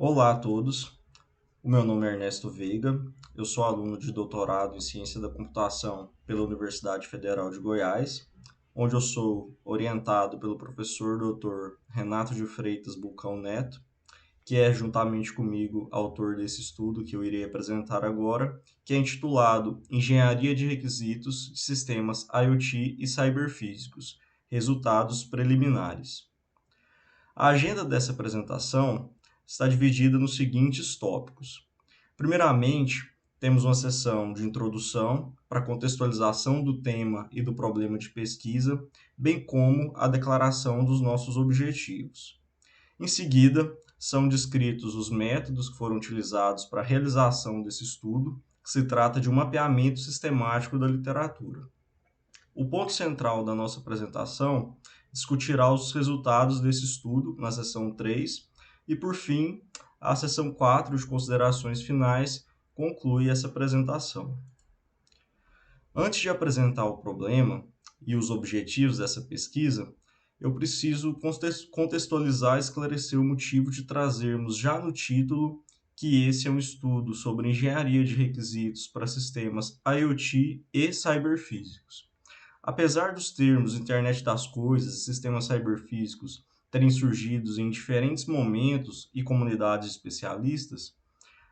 Olá a todos, o meu nome é Ernesto Veiga, eu sou aluno de doutorado em Ciência da Computação pela Universidade Federal de Goiás, onde eu sou orientado pelo professor Dr. Renato de Freitas Bulcão Neto, que é juntamente comigo autor desse estudo que eu irei apresentar agora, que é intitulado Engenharia de Requisitos de Sistemas IoT e Cyberfísicos, Resultados Preliminares. A agenda dessa apresentação está dividida nos seguintes tópicos. Primeiramente, temos uma sessão de introdução para contextualização do tema e do problema de pesquisa, bem como a declaração dos nossos objetivos. Em seguida, são descritos os métodos que foram utilizados para a realização desse estudo, que se trata de um mapeamento sistemático da literatura. O ponto central da nossa apresentação discutirá os resultados desse estudo na seção 3 e, por fim, a seção 4 de considerações finais conclui essa apresentação. Antes de apresentar o problema e os objetivos dessa pesquisa, eu preciso contextualizar e esclarecer o motivo de trazermos já no título que esse é um estudo sobre engenharia de requisitos para sistemas IoT e cyberfísicos. Apesar dos termos Internet das Coisas e sistemas cyberfísicos terem surgido em diferentes momentos e comunidades especialistas,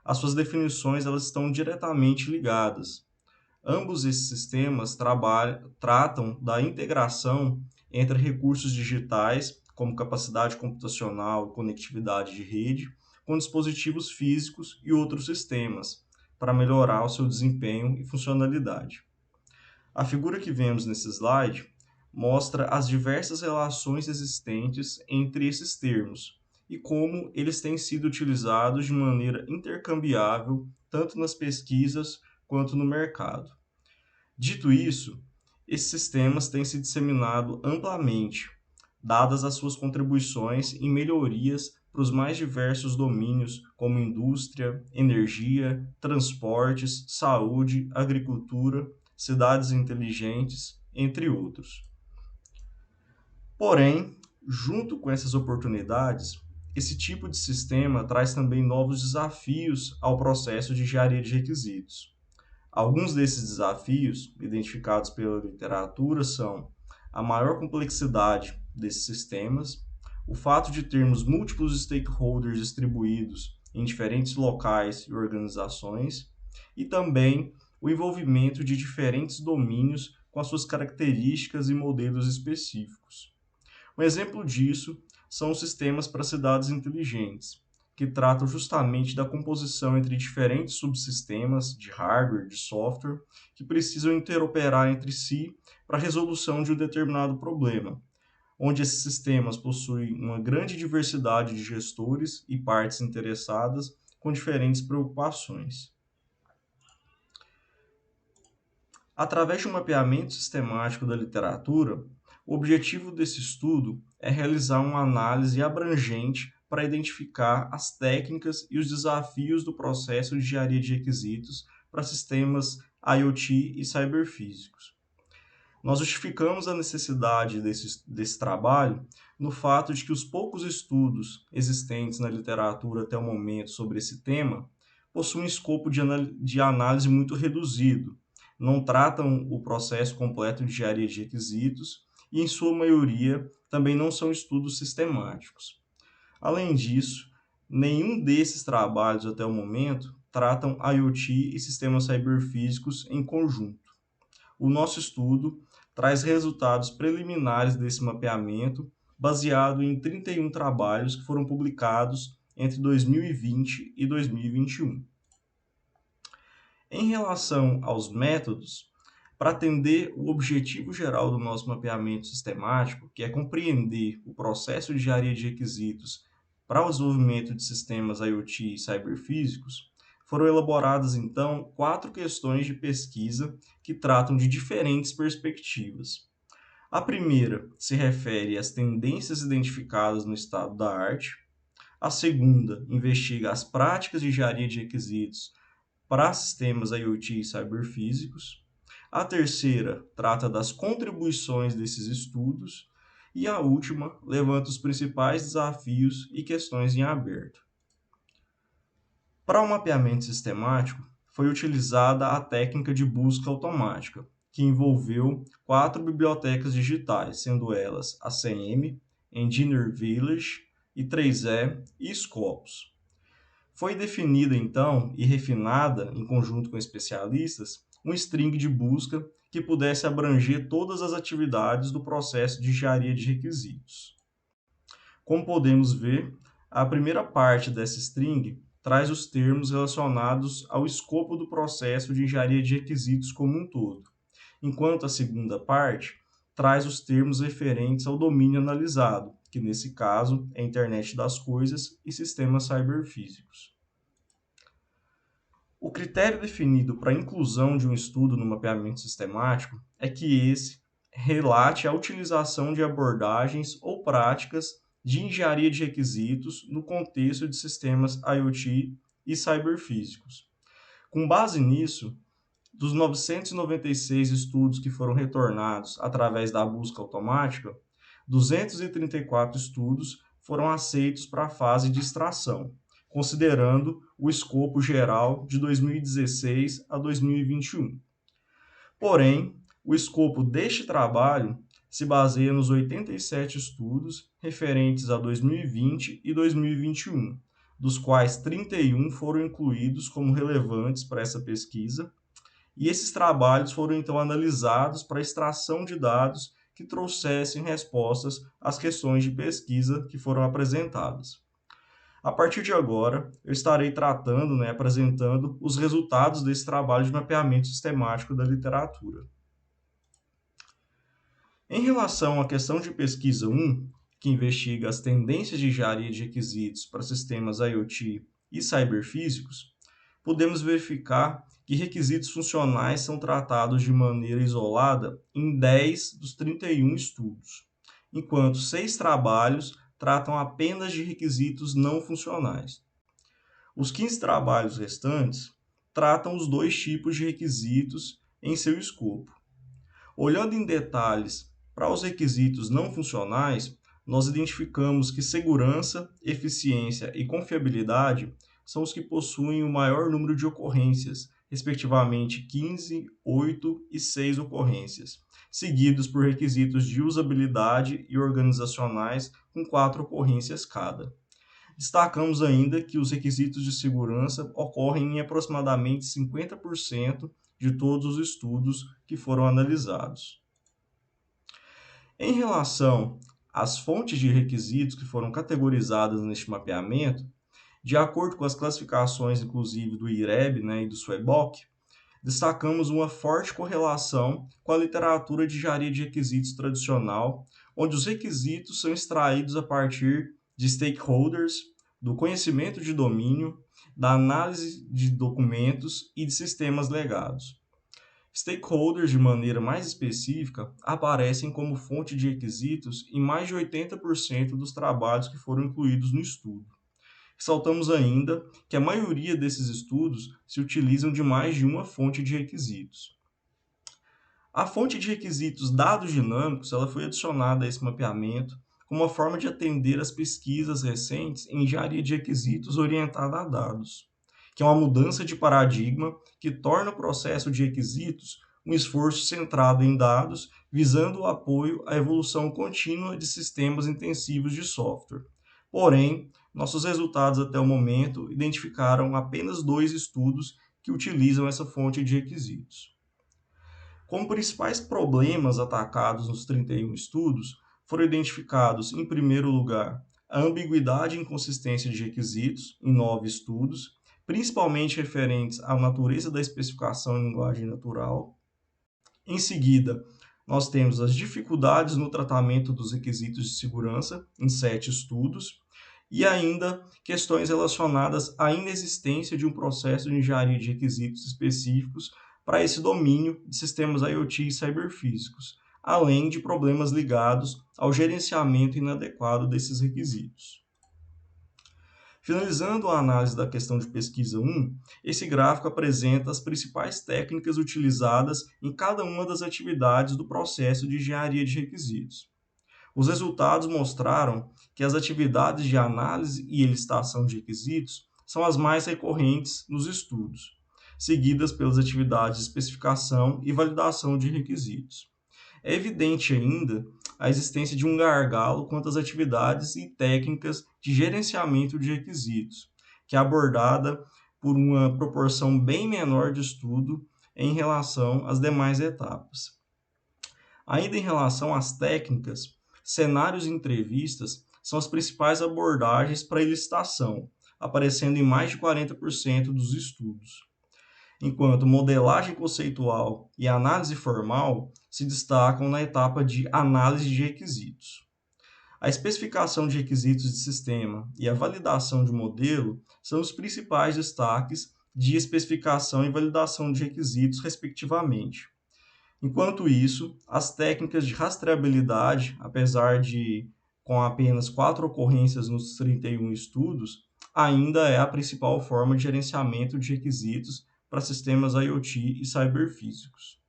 as suas definições elas estão diretamente ligadas. Ambos esses sistemas tratam da integração entre recursos digitais, como capacidade computacional e conectividade de rede, com dispositivos físicos e outros sistemas, para melhorar o seu desempenho e funcionalidade. A figura que vemos nesse slide mostra as diversas relações existentes entre esses termos e como eles têm sido utilizados de maneira intercambiável tanto nas pesquisas quanto no mercado. Dito isso, esses sistemas têm se disseminado amplamente, dadas as suas contribuições em melhorias para os mais diversos domínios, como indústria, energia, transportes, saúde, agricultura, cidades inteligentes, entre outros. Porém, junto com essas oportunidades, esse tipo de sistema traz também novos desafios ao processo de engenharia de requisitos. Alguns desses desafios, identificados pela literatura, são a maior complexidade desses sistemas, o fato de termos múltiplos stakeholders distribuídos em diferentes locais e organizações, e também o envolvimento de diferentes domínios com as suas características e modelos específicos. Um exemplo disso são os sistemas para cidades inteligentes, que tratam justamente da composição entre diferentes subsistemas de hardware, de software, que precisam interoperar entre si para a resolução de um determinado problema, onde esses sistemas possuem uma grande diversidade de gestores e partes interessadas com diferentes preocupações. Através de um mapeamento sistemático da literatura, o objetivo desse estudo é realizar uma análise abrangente para identificar as técnicas e os desafios do processo de engenharia de requisitos para sistemas IoT e cyberfísicos. Nós justificamos a necessidade desse trabalho no fato de que os poucos estudos existentes na literatura até o momento sobre esse tema possuem escopo de análise muito reduzido, não tratam o processo completo de engenharia de requisitos e, em sua maioria, também não são estudos sistemáticos. Além disso, nenhum desses trabalhos até o momento tratam IoT e sistemas cyberfísicos em conjunto. O nosso estudo traz resultados preliminares desse mapeamento, baseado em 31 trabalhos que foram publicados entre 2020 e 2021. Em relação aos métodos, para atender o objetivo geral do nosso mapeamento sistemático, que é compreender o processo de engenharia de requisitos para o desenvolvimento de sistemas IoT e cyberfísicos, foram elaboradas, então, 4 questões de pesquisa que tratam de diferentes perspectivas. A primeira se refere às tendências identificadas no estado da arte. A segunda investiga as práticas de engenharia de requisitos para sistemas IoT e cyberfísicos. A terceira trata das contribuições desses estudos. E a última levanta os principais desafios e questões em aberto. Para o mapeamento sistemático, foi utilizada a técnica de busca automática, que envolveu 4 bibliotecas digitais, sendo elas ACM, Engineer Village, I3E e Scopus. Foi definida, então, e refinada, em conjunto com especialistas, um string de busca que pudesse abranger todas as atividades do processo de engenharia de requisitos. Como podemos ver, a primeira parte dessa string traz os termos relacionados ao escopo do processo de engenharia de requisitos como um todo, enquanto a segunda parte traz os termos referentes ao domínio analisado, que nesse caso é a internet das coisas e sistemas cyberfísicos. O critério definido para a inclusão de um estudo no mapeamento sistemático é que esse relate a utilização de abordagens ou práticas de engenharia de requisitos no contexto de sistemas IoT e cyberfísicos. Com base nisso, dos 996 estudos que foram retornados através da busca automática, 234 estudos foram aceitos para a fase de extração, considerando o escopo geral de 2016 a 2021. Porém, o escopo deste trabalho se baseia nos 87 estudos referentes a 2020 e 2021, dos quais 31 foram incluídos como relevantes para essa pesquisa, e esses trabalhos foram então analisados para extração de dados que trouxessem respostas às questões de pesquisa que foram apresentadas. A partir de agora, eu estarei tratando, apresentando os resultados desse trabalho de mapeamento sistemático da literatura. Em relação à questão de pesquisa 1, que investiga as tendências de engenharia de requisitos para sistemas IoT e cyberfísicos, podemos verificar que requisitos funcionais são tratados de maneira isolada em 10 dos 31 estudos, enquanto 6 trabalhos tratam apenas de requisitos não funcionais. Os 15 trabalhos restantes tratam os dois tipos de requisitos em seu escopo. Olhando em detalhes para os requisitos não funcionais, nós identificamos que segurança, eficiência e confiabilidade são os que possuem o maior número de ocorrências, respectivamente 15, 8 e 6 ocorrências, seguidos por requisitos de usabilidade e organizacionais com 4 ocorrências cada. Destacamos ainda que os requisitos de segurança ocorrem em aproximadamente 50% de todos os estudos que foram analisados. Em relação às fontes de requisitos que foram categorizadas neste mapeamento, de acordo com as classificações, inclusive do IREB e do SWOBOK, destacamos uma forte correlação com a literatura de engenharia de requisitos tradicional, onde os requisitos são extraídos a partir de stakeholders, do conhecimento de domínio, da análise de documentos e de sistemas legados. Stakeholders, de maneira mais específica, aparecem como fonte de requisitos em mais de 80% dos trabalhos que foram incluídos no estudo. Ressaltamos ainda que a maioria desses estudos se utilizam de mais de uma fonte de requisitos. A fonte de requisitos dados dinâmicos ela foi adicionada a esse mapeamento como uma forma de atender às pesquisas recentes em engenharia de requisitos orientada a dados, que é uma mudança de paradigma que torna o processo de requisitos um esforço centrado em dados, visando o apoio à evolução contínua de sistemas intensivos de software. Porém, nossos resultados até o momento identificaram apenas 2 estudos que utilizam essa fonte de requisitos. Como principais problemas atacados nos 31 estudos, foram identificados, em primeiro lugar, a ambiguidade e inconsistência de requisitos, em 9 estudos, principalmente referentes à natureza da especificação em linguagem natural. Em seguida, nós temos as dificuldades no tratamento dos requisitos de segurança, em 7 estudos, e ainda questões relacionadas à inexistência de um processo de engenharia de requisitos específicos para esse domínio de sistemas IoT e cyberfísicos, além de problemas ligados ao gerenciamento inadequado desses requisitos. Finalizando a análise da questão de pesquisa 1, esse gráfico apresenta as principais técnicas utilizadas em cada uma das atividades do processo de engenharia de requisitos. Os resultados mostraram que as atividades de análise e elicitação de requisitos são as mais recorrentes nos estudos, seguidas pelas atividades de especificação e validação de requisitos. É evidente ainda a existência de um gargalo quanto às atividades e técnicas de gerenciamento de requisitos, que é abordada por uma proporção bem menor de estudo em relação às demais etapas. Ainda em relação às técnicas, cenários e entrevistas são as principais abordagens para a licitação, aparecendo em mais de 40% dos estudos, enquanto modelagem conceitual e análise formal se destacam na etapa de análise de requisitos. A especificação de requisitos de sistema e a validação de modelo são os principais destaques de especificação e validação de requisitos, respectivamente. Enquanto isso, as técnicas de rastreabilidade, apesar de com apenas 4 ocorrências nos 31 estudos, ainda é a principal forma de gerenciamento de requisitos para sistemas IoT e cyberfísicos.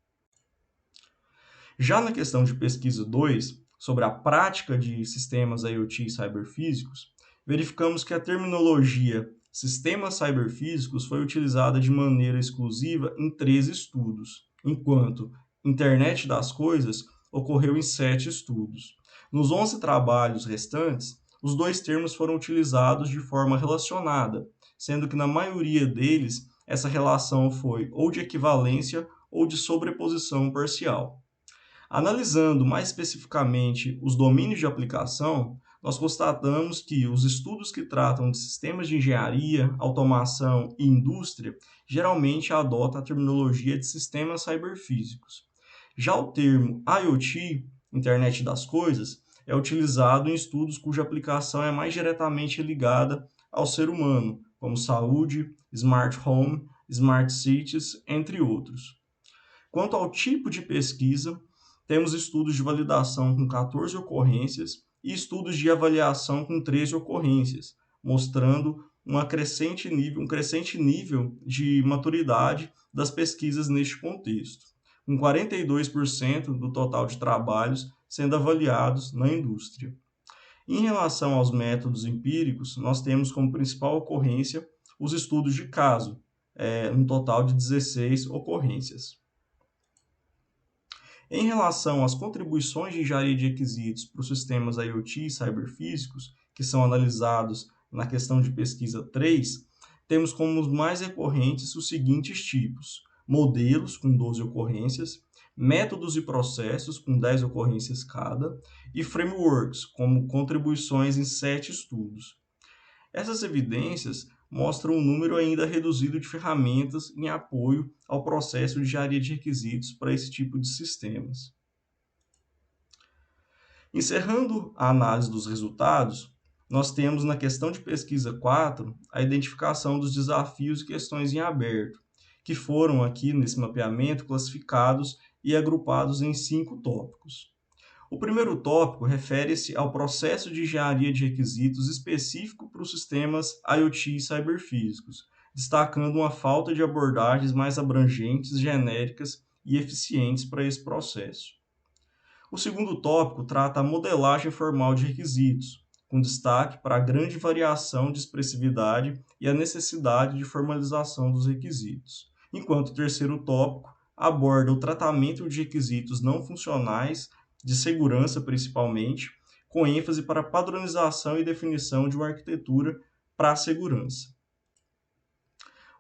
Já na questão de pesquisa 2, sobre a prática de sistemas IoT e cyberfísicos, verificamos que a terminologia sistemas cyberfísicos foi utilizada de maneira exclusiva em 3 estudos, enquanto Internet das Coisas ocorreu em 7 estudos. Nos 11 trabalhos restantes, os 2 termos foram utilizados de forma relacionada, sendo que na maioria deles essa relação foi ou de equivalência ou de sobreposição parcial. Analisando mais especificamente os domínios de aplicação, nós constatamos que os estudos que tratam de sistemas de engenharia, automação e indústria geralmente adotam a terminologia de sistemas cyberfísicos. Já o termo IoT, Internet das Coisas, é utilizado em estudos cuja aplicação é mais diretamente ligada ao ser humano, como saúde, smart home, smart cities, entre outros. Quanto ao tipo de pesquisa, temos estudos de validação com 14 ocorrências e estudos de avaliação com 13 ocorrências, mostrando um crescente nível de maturidade das pesquisas neste contexto, com 42% do total de trabalhos sendo avaliados na indústria. Em relação aos métodos empíricos, nós temos como principal ocorrência os estudos de caso, um total de 16 ocorrências. Em relação às contribuições de engenharia de requisitos para os sistemas IoT e cyberfísicos, que são analisados na questão de pesquisa 3, temos como os mais recorrentes os seguintes tipos: modelos, com 12 ocorrências, métodos e processos, com 10 ocorrências cada, e frameworks, como contribuições em 7 estudos. Essas evidências mostram um número ainda reduzido de ferramentas em apoio ao processo de engenharia de requisitos para esse tipo de sistemas. Encerrando a análise dos resultados, nós temos na questão de pesquisa 4 a identificação dos desafios e questões em aberto, que foram aqui nesse mapeamento classificados e agrupados em 5 tópicos. O primeiro tópico refere-se ao processo de engenharia de requisitos específico para os sistemas IoT e cyberfísicos, destacando uma falta de abordagens mais abrangentes, genéricas e eficientes para esse processo. O segundo tópico trata a modelagem formal de requisitos, com destaque para a grande variação de expressividade e a necessidade de formalização dos requisitos, enquanto o terceiro tópico aborda o tratamento de requisitos não funcionais de segurança principalmente, com ênfase para a padronização e definição de uma arquitetura para a segurança.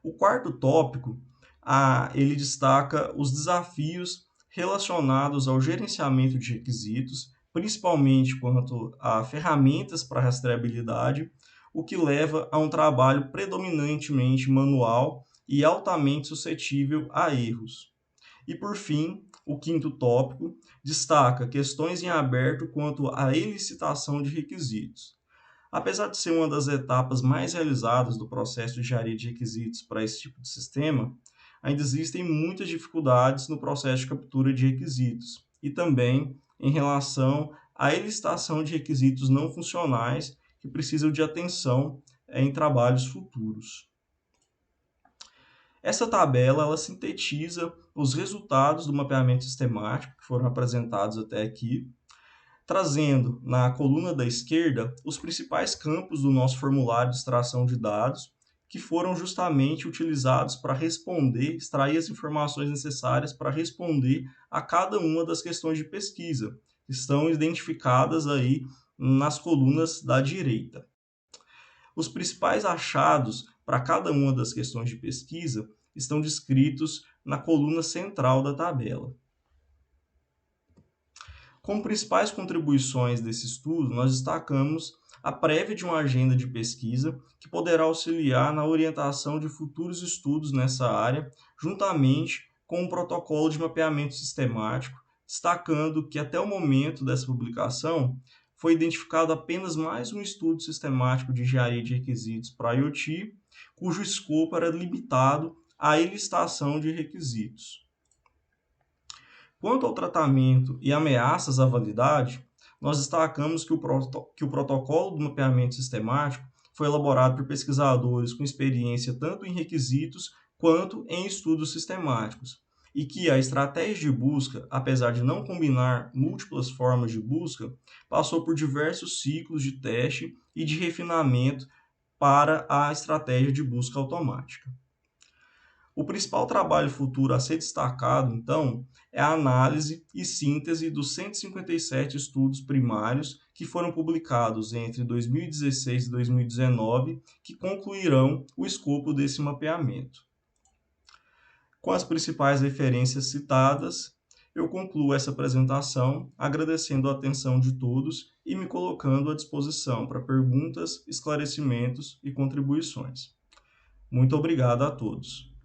O quarto tópico, ele destaca os desafios relacionados ao gerenciamento de requisitos, principalmente quanto a ferramentas para rastreabilidade, o que leva a um trabalho predominantemente manual e altamente suscetível a erros. E, por fim, o quinto tópico destaca questões em aberto quanto à elicitação de requisitos. Apesar de ser uma das etapas mais realizadas do processo de engenharia de requisitos para esse tipo de sistema, ainda existem muitas dificuldades no processo de captura de requisitos e também em relação à elicitação de requisitos não funcionais que precisam de atenção em trabalhos futuros. Essa tabela ela sintetiza os resultados do mapeamento sistemático que foram apresentados até aqui, trazendo na coluna da esquerda os principais campos do nosso formulário de extração de dados, que foram justamente utilizados para responder, extrair as informações necessárias para responder a cada uma das questões de pesquisa, que estão identificadas aí nas colunas da direita. Os principais achados para cada uma das questões de pesquisa estão descritos na coluna central da tabela. Como principais contribuições desse estudo, nós destacamos a prévia de uma agenda de pesquisa que poderá auxiliar na orientação de futuros estudos nessa área, juntamente com um protocolo de mapeamento sistemático, destacando que até o momento dessa publicação foi identificado apenas mais um estudo sistemático de engenharia de requisitos para IoT, cujo escopo era limitado à enlistação de requisitos. Quanto ao tratamento e ameaças à validade, nós destacamos que o protocolo do mapeamento sistemático foi elaborado por pesquisadores com experiência tanto em requisitos quanto em estudos sistemáticos, e que a estratégia de busca, apesar de não combinar múltiplas formas de busca, passou por diversos ciclos de teste e de refinamento para a estratégia de busca automática. O principal trabalho futuro a ser destacado, então, é a análise e síntese dos 157 estudos primários que foram publicados entre 2016 e 2019, que concluirão o escopo desse mapeamento. Com as principais referências citadas, eu concluo essa apresentação agradecendo a atenção de todos e me colocando à disposição para perguntas, esclarecimentos e contribuições. Muito obrigado a todos.